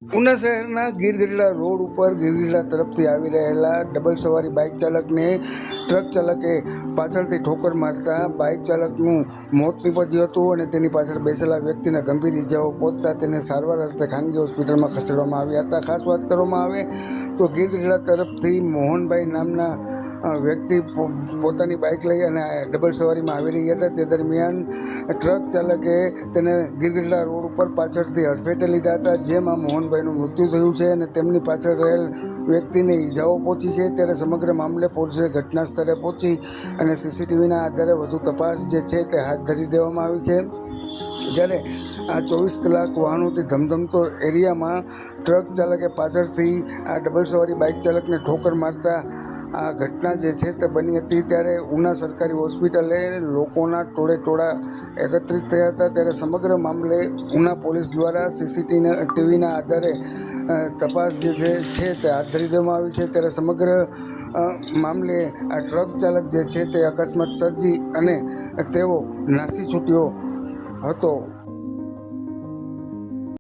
ઉના શહેરના ગીરગઢડા રોડ ઉપર ગીરગઢડા તરફથી આવી રહેલા ડબલ સવારી બાઇક ચાલકને ટ્રક ચાલકે પાછળથી ઠોકર મારતા બાઇક ચાલકનું મોત નીપજ્યું હતું અને તેની પાછળ બેસેલા વ્યક્તિને ગંભીર ઇજાઓ પહોંચતા તેને સારવાર અર્થે ખાનગી હોસ્પિટલમાં ખસેડવામાં આવ્યા હતા। ખાસ વાત કરવામાં આવે તો ગીરગઢડા તરફથી મોહનભાઈ નામના વ્યક્તિ પોતાની બાઇક લઈ અને ડબલ સવારીમાં આવી રહ્યા હતા। તે દરમિયાન ટ્રક ચાલકે તેને ગીરગઢડા રોડ ઉપર પાછળથી હડફેટે લીધા હતા, જેમાં મોહનભાઈનું મૃત્યુ થયું છે અને તેમની પાછળ રહેલ વ્યક્તિને ઈજાઓ પહોંચી છે। ત્યારે સમગ્ર મામલે પોલીસે ઘટના સ્થળે પહોંચી અને સીસીટીવીના આધારે વધુ તપાસ જે છે તે હાથ ધરી દેવામાં આવી છે। જ્યારે આ 24 કલાક વાહનોથી ધમધમતો એરિયામાં ટ્રક ચાલકે પાછળથી આ ડબલ સવારી બાઇક ચાલકને ઠોકર મારતા આ ઘટના જે છે તે બની હતી, ત્યારે ઉના સરકારી હોસ્પિટલે લોકોના ટોળા એકત્રિત થયા હતા। ત્યારે સમગ્ર મામલે ઉના પોલીસ દ્વારા સીસીટીવીના આધારે તપાસ જે છે તે હાથ ધરી દેવામાં આવી છે। ત્યારે સમગ્ર મામલે આ ટ્રક ચાલક જે છે તે અકસ્માત સર્જી અને તેઓ નાસી છૂટ્યો હતો।